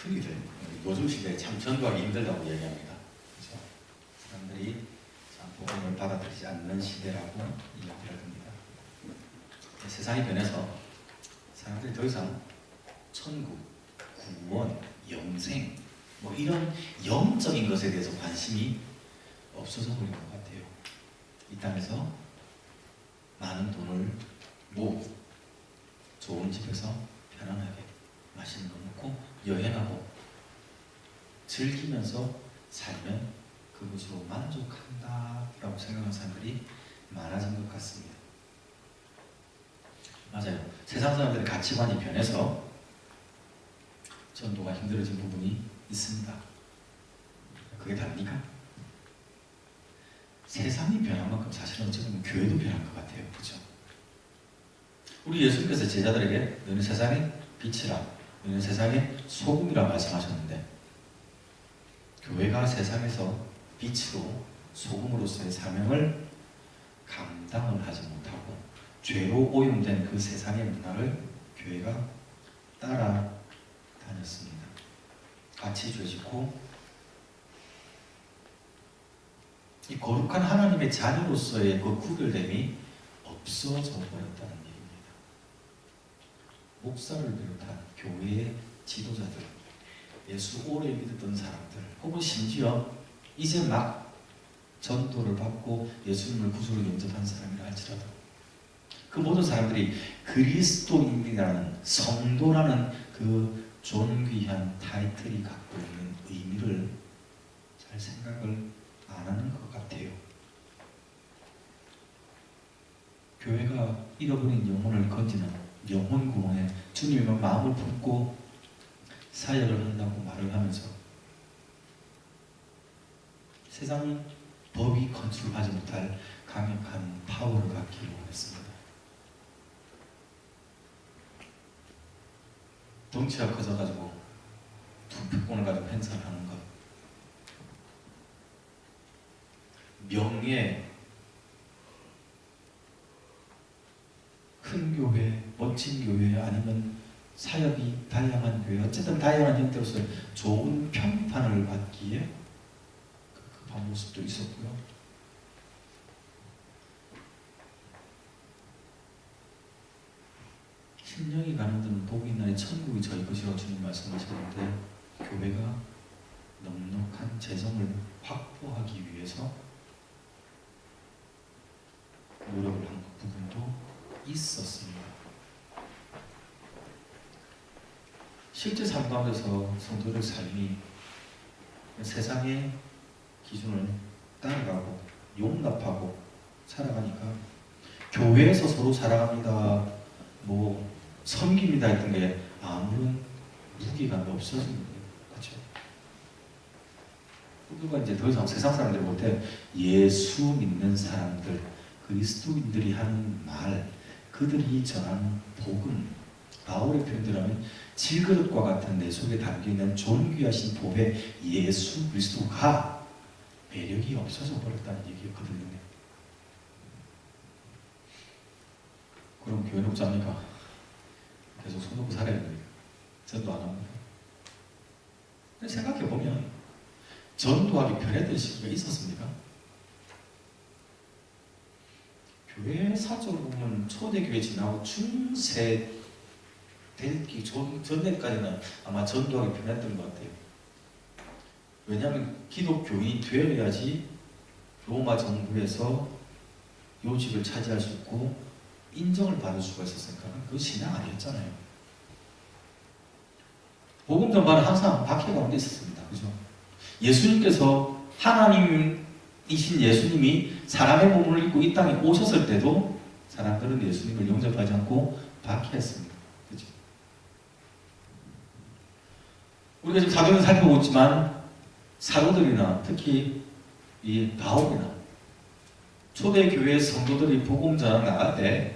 흔히들 요즘 시대에 참 전도하기 힘들다고 얘기합니다. 그렇죠? 사람들이 참 복음을 받아들이지 않는 시대라고 이야기를 합니다. 세상이 변해서 사람들이 더 이상 천국, 구원, 영생 뭐 이런 영적인 것에 대해서 관심이 없어져 버린 것 같아요. 이 땅에서 많은 돈을 모으고 좋은 집에서 편안하게 맛있는 거 먹고 여행하고 즐기면서 살면 그것으로 만족한다 라고 생각하는 사람들이 많아진 것 같습니다. 맞아요. 세상 사람들의 가치관이 변해서 전도가 힘들어진 부분이 있습니다. 그게 답니까? 세상이 변한 만큼 사실은 어쩌면 교회도 변한 것 같아요. 그렇죠? 우리 예수님께서 제자들에게 너는 세상의 빛이라, 너는 세상의 소금이라 말씀하셨는데 교회가 세상에서 빛으로 소금으로서의 사명을 감당을 하지 못하고 죄로 오염된 그 세상의 문화를 교회가 따라다녔습니다. 같이 죄짓고 이 거룩한 하나님의 자녀로서의 그 구별됨이 없어져 버렸다는 얘기입니다. 목사를 비롯한 교회의 지도자들, 예수 오래 믿었던 사람들, 혹은 심지어 이제 막 전도를 받고 예수님을 구주로 영접한 사람이라 할지라도 그 모든 사람들이 그리스도인이라는 성도라는 그 존귀한 타이틀이 갖고 있는 의미를 잘 생각을 안 하는 것 같아요. 교회가 잃어버린 영혼을 건지는 영혼 구원에 주님의 마음을 품고 사역을 한다고 말을 하면서 세상 법이 컨트롤하지 못할 강력한 파워를 갖기를 원했습니다. 덩치가 커져가지고 투표권을 가지고 행사를 하는 것, 명예, 큰 교회, 멋진 교회, 아니면 사역이 다양한 교회, 어쨌든 다양한 형태로서 좋은 평판을 받기에 급한 모습도 있었고요. 심령이 가는 데는 복이 있나니 천국이 저희 것이라고 주님 말씀하셨는데 교회가 넉넉한 재정을 확보하기 위해서 노력을 한 부분도 있었습니다. 실제 삶 가운데서 성도들 삶이 세상의 기준을 따라가고 용납하고 살아가니까 교회에서 서로 살아갑니다, 뭐 섬깁니다 했던 게 아무런 무게감이 없어집니다. 그렇죠? 누가 이제 더 이상 세상 사람들 못해 예수 믿는 사람들, 그리스도인들이 하는 말, 그들이 전하는 복음, 바울의 표현대로는 질그릇과 같은 내 속에 담겨있는 존귀하신 복의 예수 그리스도가 매력이 없어져 버렸다는 얘기였거든요. 그럼 교회 녹자입니까? 계속 손 놓고 살아야 됩니까? 전도 안 합니다. 근데 생각해보면 전도하기 변했던 시기가 있었습니까? 교회 사적으로 보면 초대교회 지나고 중세 되기 전에까지는 아마 전도하기 변했던 것 같아요. 왜냐하면 기독교인이 되어야지 로마 정부에서 요직을 차지할 수 있고 인정을 받을 수가 있었으니까 그 신앙 아니었잖아요. 복음 전파는 항상 박해 가운데 있었습니다. 그죠? 예수님께서 하나님이신 예수님이 사람의 몸을 입고 이 땅에 오셨을 때도 사람들은 예수님을 영접하지 않고 박해했습니다. 그죠? 우리가 지금 사도행전 살펴보고 있지만 사도들이나 특히 이 바울이나 초대교회 성도들이 복음 전하러 나갈 때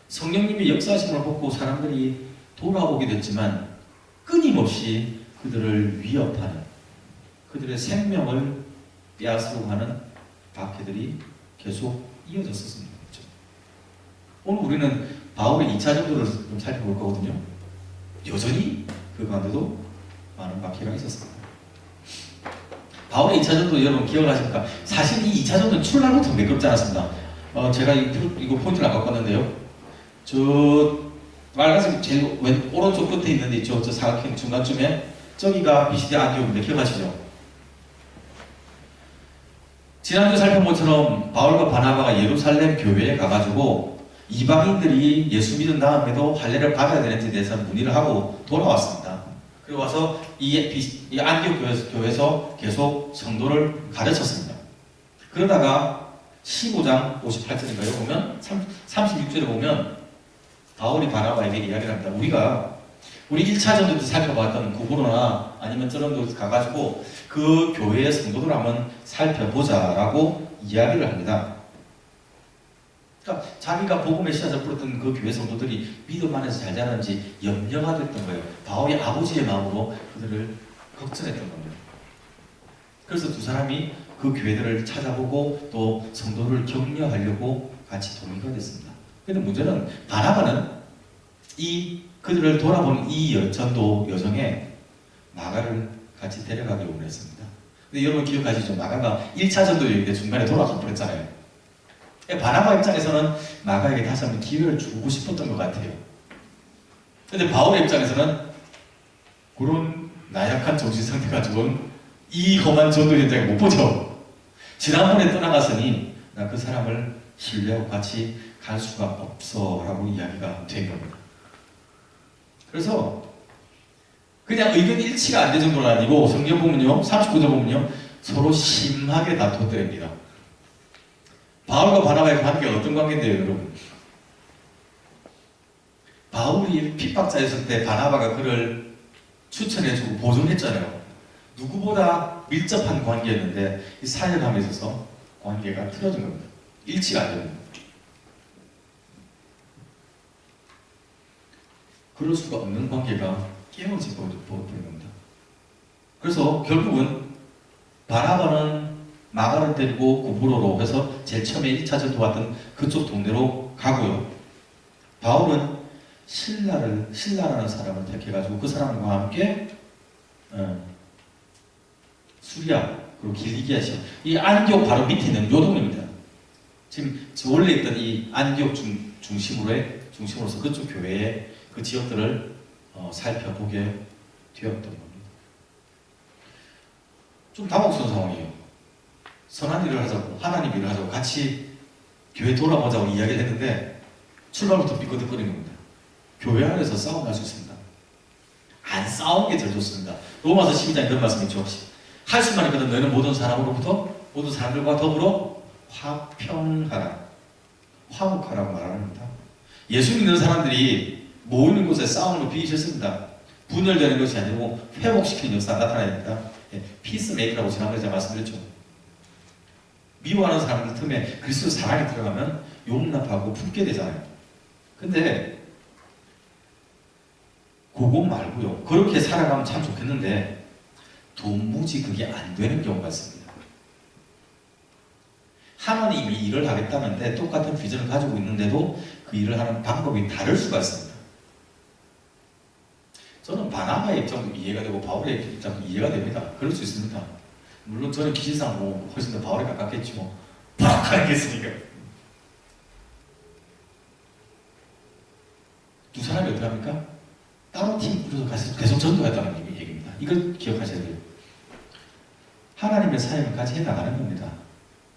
성령님이 역사하심을 보고 사람들이 돌아오게 됐지만 끊임없이 그들을 위협하는, 그들의 생명을 빼앗으려고 하는 박해들이 계속 이어졌었습니다. 그렇죠? 오늘 우리는 바울의 2차 전도를 좀 살펴볼 거거든요. 여전히 그 가운데도 많은 박해가 있었습니다. 바울의 2차 전도 여러분 기억하십니까? 사실 이 2차 전도는 출발부터 매끄럽지 않았습니다. 제가 이거 포인트를 안 갖고 왔는데요. 저 빨간색 제일 오른쪽 끝에 있는데 있죠. 저 사각형 중간쯤에 저기가 비시대 안디옥인데 기억하시죠? 지난주 살펴본 것처럼 바울과 바나바가 예루살렘 교회에 가가지고 이방인들이 예수 믿은 다음에도 할례를 받아야 되는지에 대해서 문의를 하고 돌아왔습니다. 그리고 와서 이 안디옥 교회에서 계속 성도를 가르쳤습니다. 그러다가 15장 58절인가요? 보면 36절에 보면 바울이 바나바에게 이야기를 합니다. 우리 1차 전도 때 살펴봤던 구브로나 아니면 저런 데 가가지고 그 교회의 성도들 한번 살펴보자라고 이야기를 합니다. 그러니까 자기가 복음의 씨앗을 뿌렸던 그 교회 성도들이 믿음 안에서 잘 자라는지 염려가 됐던 거예요. 바울이 아버지의 마음으로 그들을 걱정했던 겁니다. 그래서 두 사람이 그 교회들을 찾아보고 또 성도를 격려하려고 같이 동의가 됐습니다. 그런데 문제는 바나바는 그들을 돌아보는 이 전도 여정에 마가를 같이 데려가기 원했습니다. 근데 여러분 기억하시죠? 마가가 1차 전도 여행 때 중간에 돌아가 버렸잖아요. 바나바 입장에서는 마가에게 다시 한번 기회를 주고 싶었던 것 같아요. 근데 바울의 입장에서는 그런 나약한 정신 상태 가지고는 이 험한 전도 현장에 못 보죠. 지난번에 떠나갔으니 나 그 사람을 신뢰하고 같이 갈 수가 없어 라고 이야기가 된 겁니다. 그래서 그냥 의견 일치가 안 된 정도는 아니고 성경 보면요 39절 보면요 서로 심하게 다투더랍니다. 바울과 바나바의 관계가 어떤 관계인데요 여러분? 바울이 핍박자였을 때 바나바가 그를 추천해주고 보존했잖아요. 누구보다 밀접한 관계였는데 이 사역함에 있어서 관계가 틀어진 겁니다. 일치가 안 됩니다. 그럴 수가 없는 관계가 깨어져 버린 겁니다. 그래서 결국은 바나바는 마가를 데리고 구브로로 해서 제일 처음에 1차 전도 왔던 그쪽 동네로 가고요. 바울은 신라라는 사람을 택해가지고 그 사람과 함께 수리아 그리고 길리기아 시아 이 안디옥 바로 밑에 있는 요동입니다. 지금 원래 있던 이 안디옥 중심으로서 그쪽 교회의 그 지역들을 살펴보게 되었던 겁니다. 좀 당혹스러운 상황이에요. 선한 일을 하자고 하나님 일을 하자고 같이 교회 돌아보자고 이야기를 했는데 출발부터 삐끗거리는 겁니다. 교회 안에서 싸움 날 수 있습니다. 안 싸우는 게 제일 좋습니다. 로마서 12장에 그런 말씀이 있죠. 할 수만 있거든 너희는 모든 사람으로부터 모든 사람들과 더불어 화평하라 화목하라고 말합니다. 예수 믿는 사람들이 모이는 곳에 싸우는 거 비기 싫습니다. 분열되는 것이 아니고 회복시키는 역사가 나타나야 됩니다. 피스메이커라고 지난번에 제가 말씀드렸죠. 미워하는 사람들 틈에 그리스도 사랑이 들어가면 용납하고 품게 되잖아요. 근데 그거 말고요. 그렇게 살아가면 참 좋겠는데 도무지 그게 안 되는 경우가 있습니다. 하나님이 일을 하겠다는데 똑같은 비전을 가지고 있는데도 그 일을 하는 방법이 다를 수가 있습니다. 저는 바나바의 입장도 이해가 되고 바울의 입장도 이해가 됩니다. 그럴 수 있습니다. 물론 저는 기질상 훨씬 더 바울에 가깝겠죠. 바라겠으니까. 두 사람이 어떻게 합니까? 따로 팀 꾸려서 계속 전도했다는 얘기입니다. 이걸 기억하셔야 돼요. 하나님의 사역을 같이 해나가는 겁니다.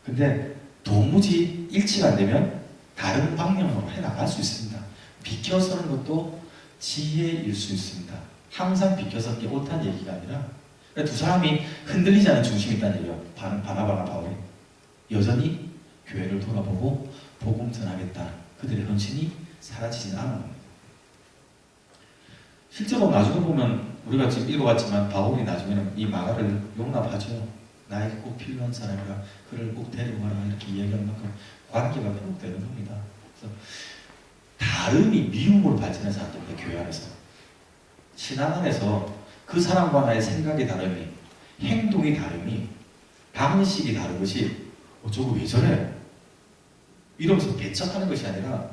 근데 도무지 일치가 안 되면 다른 방향으로 해나갈 수 있습니다. 비켜서는 것도 지혜일 수 있습니다. 항상 비켜서 게 옳다는 얘기가 아니라 두 사람이 흔들리지 않은 중심이 있다는 얘기예요. 바나바나 바울이 여전히 교회를 돌아보고 복음 전하겠다. 그들의 헌신이 사라지지는 않은 겁니다. 실제로 나중에 보면 우리가 지금 읽어봤지만 바울이 나중에는 이 마가를 용납하죠. 나에게 꼭 필요한 사람이라 그를 꼭 데려와라 이렇게 이야기하는 만큼 관계가 회복되는 겁니다. 그래서 다름이 미움으로 발전한 사람들입니다. 교회 안에서 신앙 안에서 그 사람과 나의 생각이 다름이 행동이 다름이 방식이 다른 것이 저거 왜 저래? 이러면서 배척하는 것이 아니라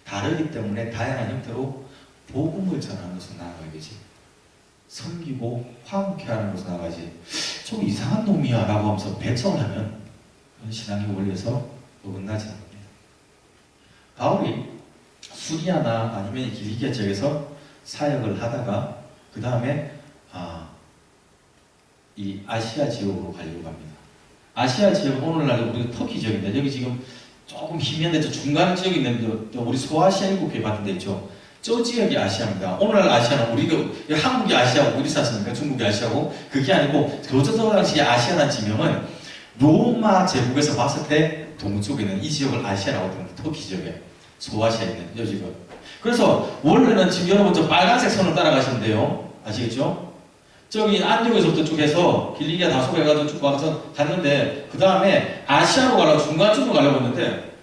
다르기 때문에 다양한 형태로 복음을 전하는 것으로 나아가야지. 섬기고 화목해하는 것으로 나가지 좀 이상한 놈이야 라고 하면서 배척을 하면 그건 신앙의 원리에서 어긋나지 않습니다. 바울이 수리아나 아니면 길리기아 지역에서 사역을 하다가 그 다음에 이 아시아 지역으로 가려고 합니다. 아시아 지역은 오늘날 우리 터키 지역인데 여기 지금 조금 희미한데 저 중간 지역이 있는데 우리 소아시아 7개 같은 데 있죠. 저 지역이 아시아입니다. 오늘날 아시아는 우리가 한국이 아시아고 어디 샀습니까? 중국이 아시아고 그게 아니고 저 당시에 아시아라는 지명은 로마 제국에서 봤을 때 동쪽에 있는 이 지역을 아시아라고 합니다. 터키 지역에 소아시아에 있는 이 지역. 그래서 원래는 지금 여러분 저 빨간색 선을 따라가시면 돼요. 아시겠죠? 저기 안디옥에서부터 쭉 해서 길리기아 다소가 해가지고 쭉 가서 갔는데 그 다음에 아시아로 가려고 중간쯤으로 가려고 했는데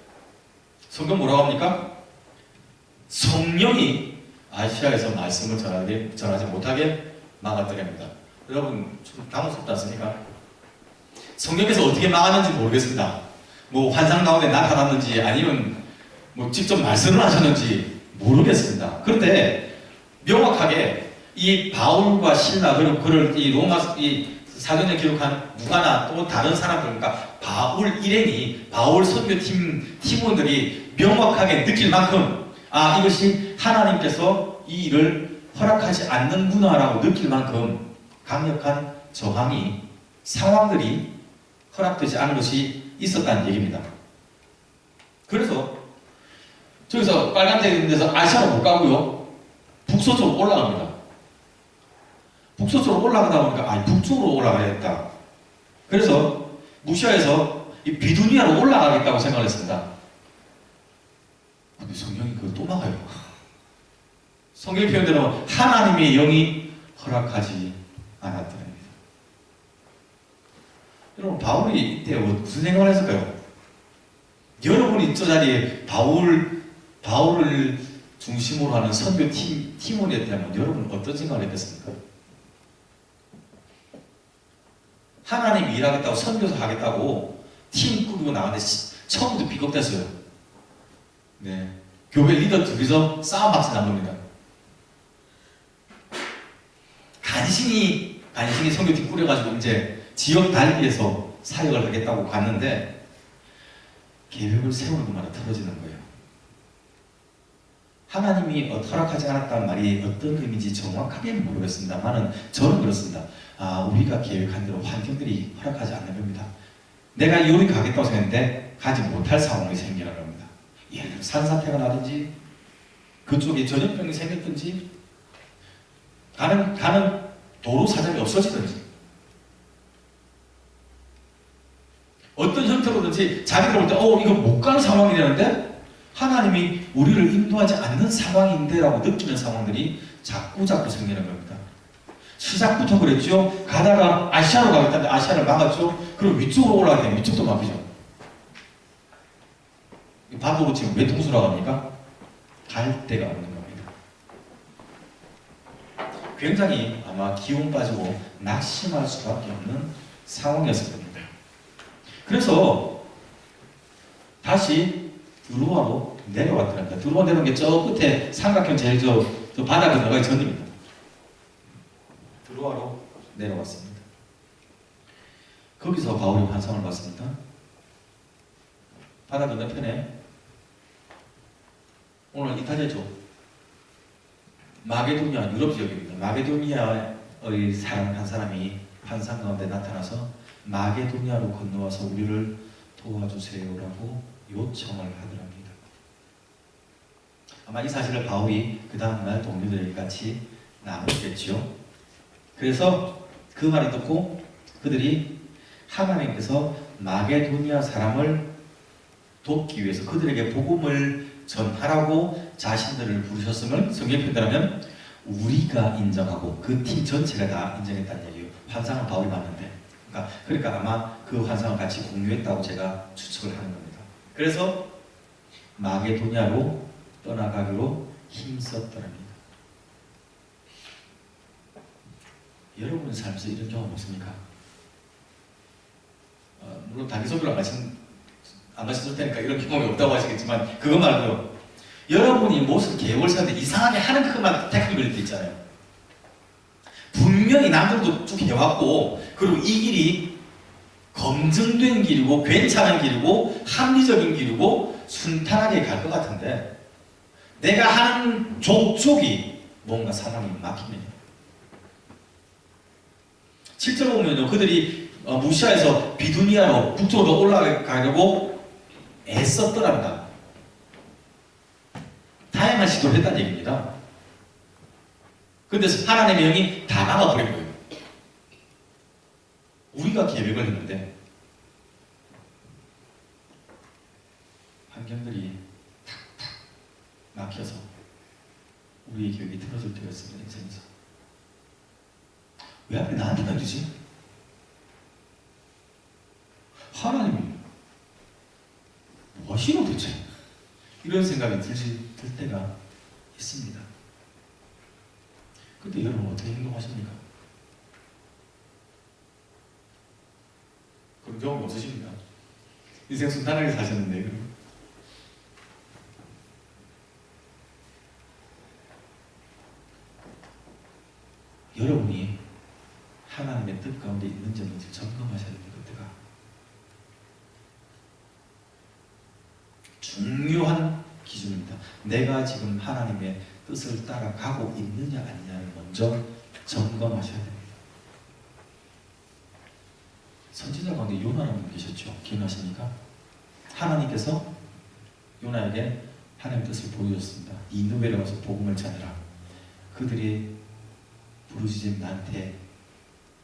성경 뭐라고 합니까? 성령이 아시아에서 말씀을 전하지 못하게 막았더랍니다. 여러분 좀 당혹스럽지 않습니까? 성령께서 어떻게 막았는지 모르겠습니다. 뭐 환상 가운데 나타났는지 아니면 뭐 직접 말씀을 하셨는지 모르겠습니다. 그런데 명확하게 이 바울과 신라 그리고 그를 이 로마 이 사전에 기록한 누가나 또 다른 사람들 그러니까 바울 일행이 바울 선교팀 팀원들이 명확하게 느낄 만큼 이것이 하나님께서 이 일을 허락하지 않는구나라고 느낄 만큼 강력한 저항이 상황들이 허락되지 않은 것이 있었다는 얘기입니다. 그래서 저기서 빨간색 있는 데서 아시아로 못 가고요 북서쪽으로 올라갑니다. 북서쪽으로 올라가다 보니까 북쪽으로 올라가야겠다. 그래서 무시아에서 이 비두니아로 올라가겠다고 생각을 했습니다. 근데 성경이 그걸 또 막아요. 성경 표현대로 하나님의 영이 허락하지 않았더랍니다. 여러분 바울이 이때 무슨 생각을 했을까요? 여러분이 저 자리에 바울을 중심으로 하는 선교 팀원이었다면 여러분 어떤 생각을 했겠습니까? 하나님이 일하겠다고 선교사 하겠다고 팀 꾸리고 나왔는데 처음부터 비겁됐어요. 네, 교회 리더 둘이서 싸움 박스 난 겁니다. 간신히 선교팀 꾸려가지고 이제 지역 단위에서 사역을 하겠다고 갔는데 계획을 세우는 것마다 틀어지는 거예요. 하나님이 허락하지 않았다는 말이 어떤 의미인지 정확하게는 모르겠습니다만은 저는 그렇습니다. 우리가 계획한 대로 환경들이 허락하지 않는 겁니다. 내가 요리 가겠다고 생각했는데 가지 못할 상황이 생기는 겁니다. 예를 들어 산사태가 나든지 그쪽에 전염병이 생겼든지 가는 도로 사정이 없어지든지 어떤 형태로든지 자기가 볼 때 이거 못 가는 상황이 되는데 하나님이 우리를 인도하지 않는 상황인데 라고 느끼는 상황들이 자꾸 생기는 겁니다. 시작부터 그랬죠. 가다가 아시아로 가겠다는데 아시아를 막았죠. 그리고 위쪽으로 올라가게 위쪽도 막히죠. 바보로 지금 왜 통수라고 합니까? 갈 데가 없는 겁니다. 굉장히 아마 기운 빠지고 낙심할 수밖에 없는 상황이었을 겁니다. 그래서 다시 드로아로 내려왔더랍니다. 드로아 내려온 게 저 끝에 삼각형 제일 저 바다 건너가기 전입니다. 드로아로 내려왔습니다. 거기서 바울이 환상을 봤습니다. 바다 건너편에 오늘 이탈리아죠. 마게도니아 유럽 지역입니다. 마게도니아의 사람 한 사람이 환상 가운데 나타나서 마게도니아로 건너와서 우리를 도와주세요라고 요청을 하더랍니다. 아마 이 사실을 바울이 그 다음날 동료들에게 같이 나눴겠죠. 그래서 그 말을 듣고 그들이 하나님께서 마게도니아 사람을 돕기 위해서 그들에게 복음을 전하라고 자신들을 부르셨음을 성경에 표현하면 우리가 인정하고 그 팀 전체가 다 인정했다는 얘기예요. 환상을 바울이 봤는데 그러니까 아마 그 환상을 같이 공유했다고 제가 추측을 하는 겁니다. 그래서 마게도니아로 떠나가기로 힘썼더랍니다. 여러분의 삶에서 이런 경험 없습니까? 물론 단기소비로 안 가셨을 테니까 이런 경험이 없다고 하시겠지만 그거 말고요. 여러분이 무슨 계획을 세웠는데 이상하게 하는 것만 택하게 걸릴 때 있잖아요. 분명히 남들도 쭉 해왔고, 그리고 이 길이 검증된 길이고 괜찮은 길이고 합리적인 길이고 순탄하게 갈 것 같은데, 내가 하는 족족이 뭔가 사람이 막히면요, 실제로 보면요, 그들이 무시아에서 비두니아로 북쪽으로 올라가려고 애썼더랍니다. 다양한 시도를 했다는 얘기입니다. 근데 하나님의 영이 다 막아버린 거예요. 우리가 계획을 했는데 환경들이 탁탁 막혀서 우리의 계획이 틀어질 때가 있습니다. 인생에서. 왜 하필 나한테만 주지? 하나님이 뭐 하시노 대체? 이런 생각이 들 때가 있습니다. 그때 여러분 어떻게 행동하십니까? 그런 경험 없으십니까? 인생 순탄하게 사셨는데, 그럼 여러분이 하나님의 뜻 가운데 있는지 없는지 점검하셔야 됩니다. 그때가 중요한 기준입니다. 내가 지금 하나님의 뜻을 따라가고 있느냐 아니냐를 먼저 점검하셔야 됩니다. 선지자 가운데 요나라는 분 계셨죠? 기억나십니까? 하나님께서 요나에게 하나님의 뜻을 보여줬습니다. 니느웨로 가서 복음을 전해라. 그들이 부르짖음 나한테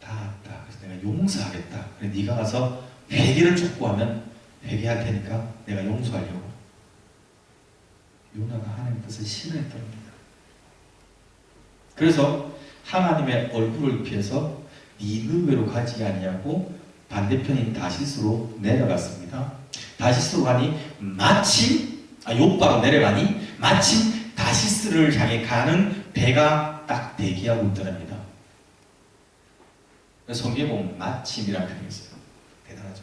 닿았다. 그래서 내가 용서하겠다. 그래 네가 가서 회개를 촉구하면 회개할 테니까 내가 용서하려고. 요나가 하나님의 뜻을 신뢰했답니다. 그래서 하나님의 얼굴을 피해서 니느웨로 가지 아니하고 반대편인 다시스로 내려갔습니다. 다시스로 가니 마침 욥바로 내려가니 마침 다시스를 향해 가는 배가 딱 대기하고 있더랍니다. 성경에 보면 마침이라는 표현이 있어요. 대단하죠.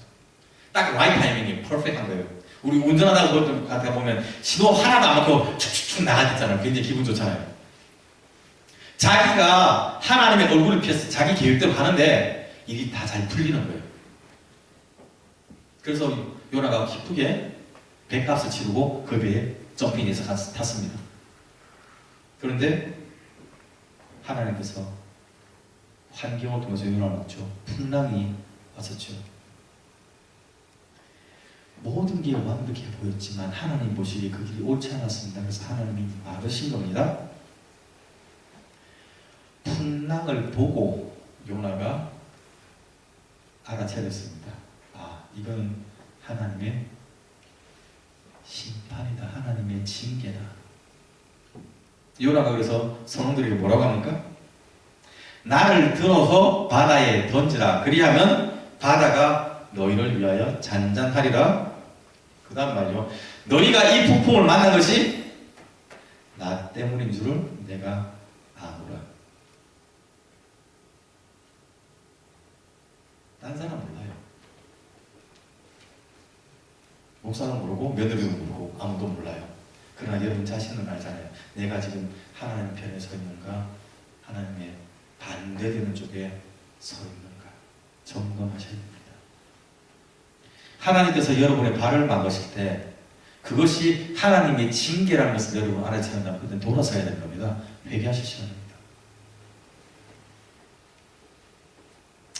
딱 라이트 타이밍이 퍼펙트한 거예요. 우리 운전하다가 보면 신호 하나도 안 막히고 축축축 나가잖아요. 굉장히 기분 좋잖아요. 자기가 하나님의 얼굴을 피해서 자기 계획대로 가는데 일이 다 잘 풀리는 거예요. 그래서 요나가 기쁘게 배값을 치르고 그 배에 점핑해서 탔습니다. 그런데 하나님께서 환경을 통해서 요나를 놨죠. 풍랑이 왔었죠. 모든 게 완벽해 보였지만 하나님 보시기에 그 길이 옳지 않았습니다. 그래서 하나님이 막으신 겁니다. 풍랑을 보고 요나가 알아차렸습니다. 이건 하나님의 심판이다. 하나님의 징계다. 요나가 그래서 선원들에게 뭐라고 합니까? 나를 들어서 바다에 던지라. 그리하면 바다가 너희를 위하여 잔잔하리라. 그 다음 말이요. 너희가 이 폭풍을 만난 것이 나 때문인 줄을 내가 아노라. 딴 사람 몰라요. 목사는 모르고 며느리도 모르고 아무도 몰라요. 그러나 여러분 자신은 알잖아요. 내가 지금 하나님 편에 서 있는가, 하나님의 반대되는 쪽에 서 있는가 점검하셔야 됩니다. 하나님께서 여러분의 발을 막으실 때 그것이 하나님의 징계라는 것을 여러분 알아채야 한다면 그때 돌아서야 되는 겁니다. 회개하실 시간입니다.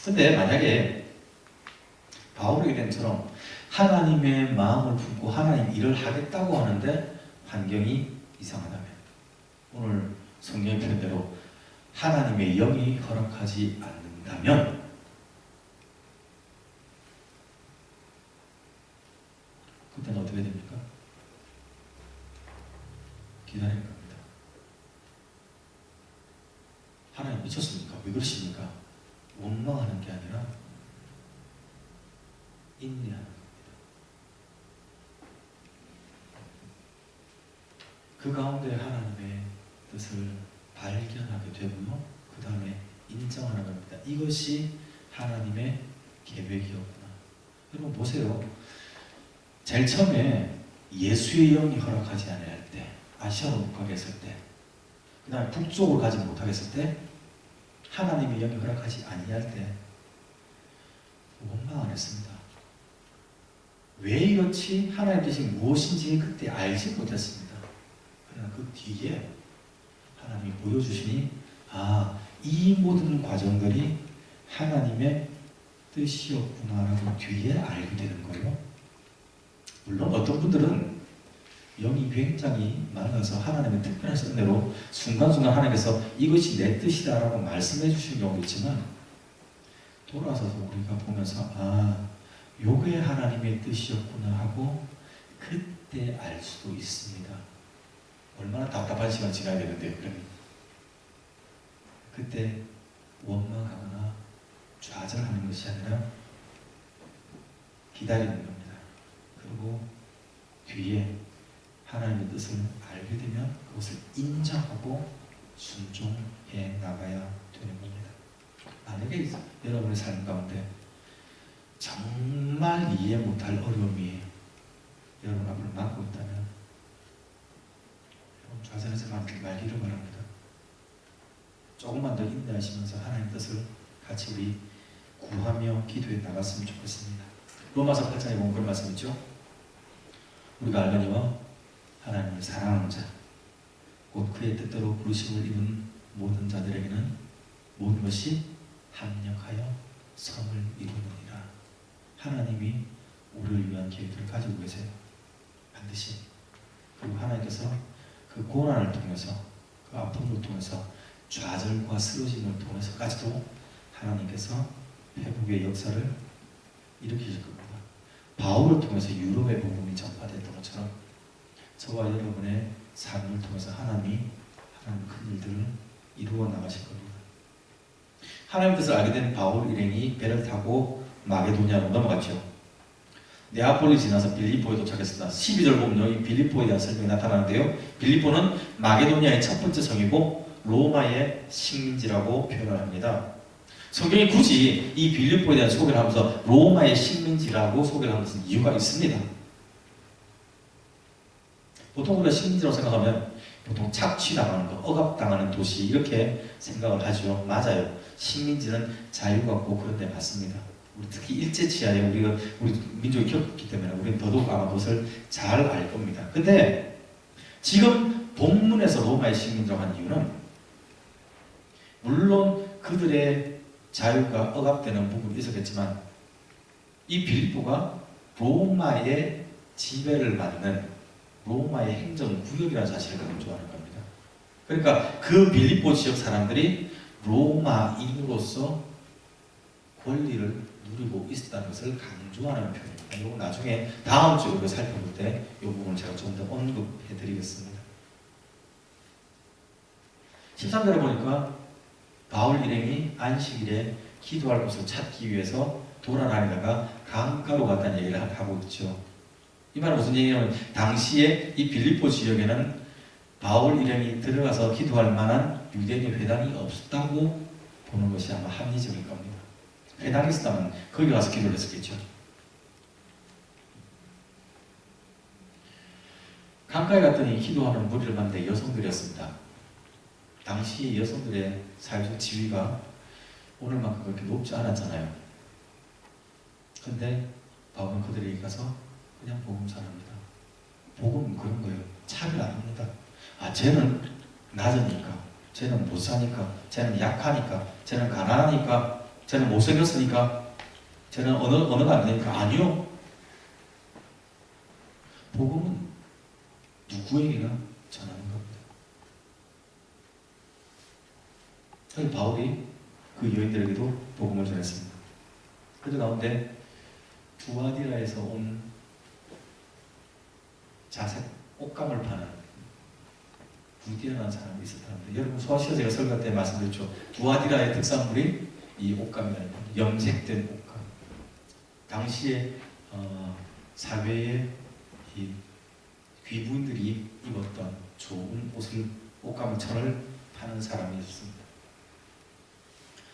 근데 만약에 바울의 일행처럼 하나님의 마음을 품고 하나님 일을 하겠다고 하는데 환경이 이상하다면, 오늘 성경의 표현대로 하나님의 영이 허락하지 않는다면 그때는 어떻게 됩니까? 기다리는 겁니다. 하나님 미쳤습니까? 왜 그러십니까? 원망하는 게 아니라 인내하는 겁니다. 그 가운데 하나님의 뜻을 발견하게 되고요. 그 다음에 인정하는 겁니다. 이것이 하나님의 계획이었구나. 여러분 보세요. 제일 처음에 예수의 영이 허락하지 않을 때, 아시아로 못 가게 했을 때, 그 다음에 북쪽으로 가지 못하게 했을 때 하나님의 영이 허락하지 아니할 때 원망 안 했습니다. 왜 이렇지? 하나님의 뜻이 무엇인지 그때 알지 못했습니다. 그러나 그 뒤에 하나님이 보여주시니 이 모든 과정들이 하나님의 뜻이었구나라고 뒤에 알게 되는 거예요. 물론 어떤 분들은 영이 굉장히 많아서 하나님의 특별한 은혜로 순간순간 하나님께서 이것이 내 뜻이다라고 말씀해 주시는 경우도 있지만 돌아서서 우리가 보면서 요게 하나님의 뜻이었구나 하고 그때 알 수도 있습니다. 얼마나 답답한 시간 지나야 되는데 그러면 그때 원망하거나 좌절하는 것이 아니라 기다리는 겁니다. 그리고 뒤에 하나님의 뜻을 알게 되면 그것을 인정하고 순종해 나가야 되는 겁니다. 만약에 여러분의 삶 가운데 정말 이해 못할 어려움이 여러분 앞을 막고 있다면 여러분 좌절하지 말기를 바랍니다. 조금만 더 인내하시면서 하나님의 뜻을 같이 우리 구하며 기도해 나갔으면 좋겠습니다. 로마서 8장에 보면 그런 말씀 있죠. 우리가 알거니와 하나님을 사랑하는 자, 곧 그의 뜻대로 부르심을 입은 모든 자들에게는 모든 것이 합력하여 성을 이루느니라. 하나님이 우리를 위한 계획을 가지고 계세요. 반드시. 그리고 하나님께서 그 고난을 통해서 그 아픔을 통해서 좌절과 쓰러짐을 통해서까지도 하나님께서 회복의 역사를 일으키실 겁니다. 바울을 통해서 유럽의 복음이 전파됐던 것처럼 저와 여러분의 삶을 통해서 하나님 큰 일들을 이루어 나가실 겁니다. 하나님의 뜻을 알게 된 바울 일행이 배를 타고 마게도니아로 넘어갔죠. 네아폴리 지나서 빌립보에 도착했습니다. 12절 보면 여기 빌립보에 대한 설명이 나타나는데요. 빌립보는 마게도니아의 첫 번째 성이고 로마의 식민지라고 표현을 합니다. 성경이 굳이 이 빌립보에 대한 소개를 하면서 로마의 식민지라고 소개를 하는 것은 이유가 있습니다. 보통 우리가 식민지라고 생각하면 보통 착취당하는 거, 억압당하는 도시 이렇게 생각을 하죠. 맞아요. 식민지는 자유가 없고 그런 데 맞습니다. 우리 특히 일제치하에 우리 민족이 겪었기 때문에 우리는 더더욱 아마 그것을 잘 알 겁니다. 근데 지금 본문에서 로마의 식민지라고 한 이유는 물론 그들의 자유가 억압되는 부분이 있었겠지만 이 빌립보가 로마의 지배를 받는 로마의 행정구역이라는 사실을 강조하는 겁니다. 그러니까 그 빌립보 지역 사람들이 로마인으로서 권리를 누리고 있었다는 것을 강조하는 표현입니다. 이거 나중에 다음 주에 우리가 살펴볼 때 이 부분을 제가 좀 더 언급해 드리겠습니다. 13절에 보니까 바울 일행이 안식일에 기도할 곳을 찾기 위해서 돌아다니다가 강가로 갔다는 얘기를 하고 있죠. 이 말은 무슨 얘기냐면 당시에 이 빌립보 지역에는 바울 일행이 들어가서 기도할 만한 유대인의 회당이 없었다고 보는 것이 아마 합리적일 겁니다. 회당이 있었다면 거기 가서 기도를 했었겠죠. 강가에 갔더니 기도하는 무리를 봤는데 여성들이었습니다. 당시 여성들의 사회적 지위가 오늘만큼 그렇게 높지 않았잖아요. 근데 바울은 그들에게 가서 그냥 복음 전합니다. 복음은 그런 거예요. 차별 안 합니다. 쟤는 낮으니까, 쟤는 못 사니까, 쟤는 약하니까, 쟤는 가난하니까, 쟤는 못생겼으니까, 쟤는 언어가 안 되니까. 아니요. 복음은 누구에게나 전하는 겁니다. 그래서 바울이 그 여인들에게도 복음을 전했습니다. 그들 가운데 두아디라에서 온 자색 옷감을 파는 부디라는 사람이 있었다는데 여러분 소아시아 제가 설교 때 말씀드렸죠. 두아디라의 특산물이 이 옷감이라는 겁니다. 염색된 옷감. 당시에 사회의 이 귀부인들이 입었던 좋은 옷감을 천을 파는 사람이 있었습니다.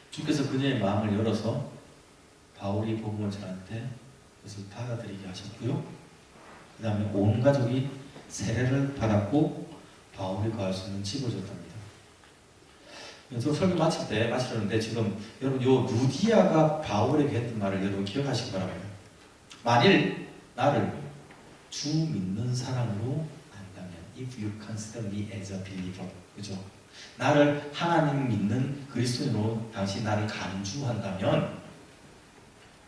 주께서 그녀의 마음을 열어서 바울이 복음을 전할 때 그것을 받아들이게 하셨고요. 그 다음에 온 가족이 세례를 받았고 바울이 거할 수 있는 집을 줬답니다. 저 설교 마치려는데 지금 여러분 요 루디아가 바울에게 했던 말을 여러분 기억하시기 바랍니다. 만일 나를 주 믿는 사람으로 안다면, if you consider me as a believer, 그죠? 나를 하나님 믿는 그리스도인으로 당신 나를 간주한다면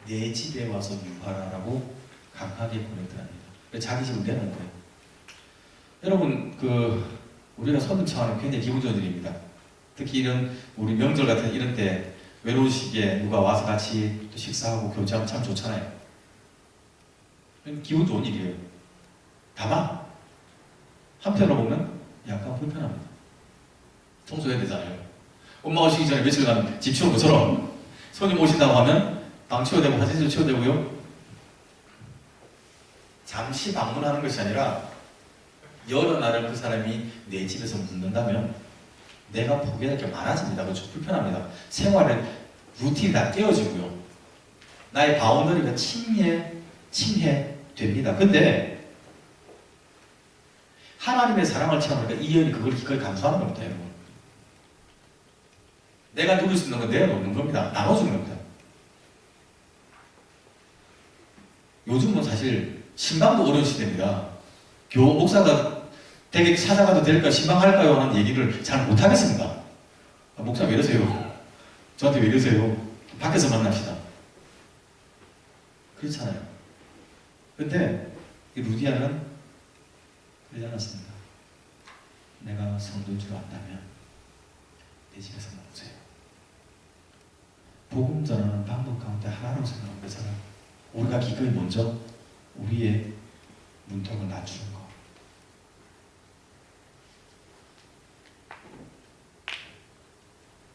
내 집에 와서 유하라라고 강하게 보냈더랍니다. 자기 집을 내놓은 거예요. 여러분 우리가 선교 차원은 굉장히 기본적인 일입니다. 특히 이런 우리 명절 같은 이런 때 외로우시기에 누가 와서 같이 또 식사하고 교제하면 참 좋잖아요. 기분 좋은 일이에요. 다만 한편으로 보면 약간 불편합니다. 청소해야 되잖아요. 엄마 오시기 전에 며칠간 집 치우는 것처럼 손님 오신다고 하면 방 치워야 되고 화장실 치워야 되고요. 잠시 방문하는 것이 아니라 여러 날을 그 사람이 내 집에서 묵는다면 내가 포기할 게 많아집니다. 그렇죠? 불편합니다. 생활의 루틴이 다 깨어지고요. 나의 바운더리가 침해됩니다. 근데 하나님의 사랑을 체험하니까 이 여인이 그걸 감수하는 겁니다. 여러분. 내가 누릴 수 있는 건 내가 놓는 겁니다. 나눠주는 겁니다. 요즘은 사실 신방도 어려운 시대입니다. 교우 목사가 댁에 찾아가도 될까 신방할까요? 하는 얘기를 잘 못하겠습니다. 목사 왜 이러세요? 저한테 왜 이러세요? 밖에서 만납시다. 그렇잖아요. 근데 이 루디아는 그러지 않았습니다. 내가 성도인 줄 안다면 내 집에서 먹으세요. 복음 전하는 방법 가운데 하나라고 생각합니다. 저는 우리가 기꺼이 먼저 우리의 문턱을 낮추는 것.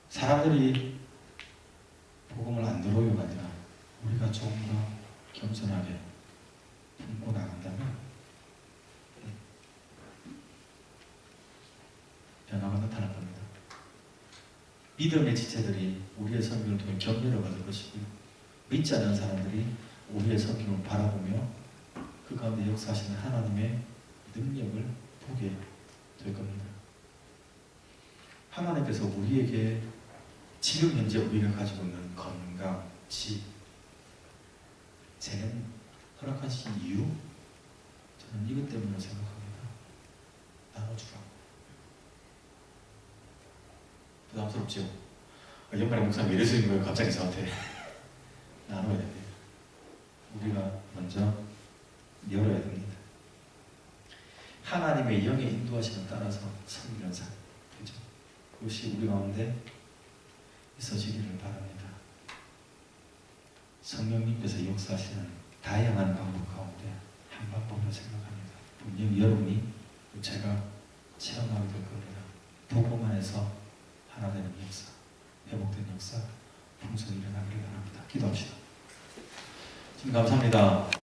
사람들이 복음을 안 들어요가 아니라 우리가 조금 더 겸손하게 품고 나간다면 변화가 나타날 겁니다. 믿음의 지체들이 우리의 선교를 통해 격려를 받을 것이고요. 믿지 않는 사람들이 우리의 선교를 바라보며 그 가운데 역사하시는 하나님의 능력을 보게 될 겁니다. 하나님께서 우리에게 지금 현재 우리가 가지고 있는 건강, 집, 재능 허락하신 이유, 저는 이것 때문에 생각합니다. 나눠주라고. 부담스럽죠? 연말에 목사님 이러시는 거예요. 갑자기 저한테. 나눠야 됩니다. 우리가 먼저 열어야 됩니다. 하나님의 영의 인도하심을 따라서 섬기는 삶, 그죠? 그것이 우리 가운데 있어지기를 바랍니다. 성령님께서 역사하시는 다양한 방법 가운데 한 방법으로 생각합니다. 분명히 여러분이 제가 체험하게 될 겁니다. 복음 안에서 하나 되는 역사, 회복된 역사, 풍성히 일어나기를 바랍니다. 기도합시다. 주님 감사합니다.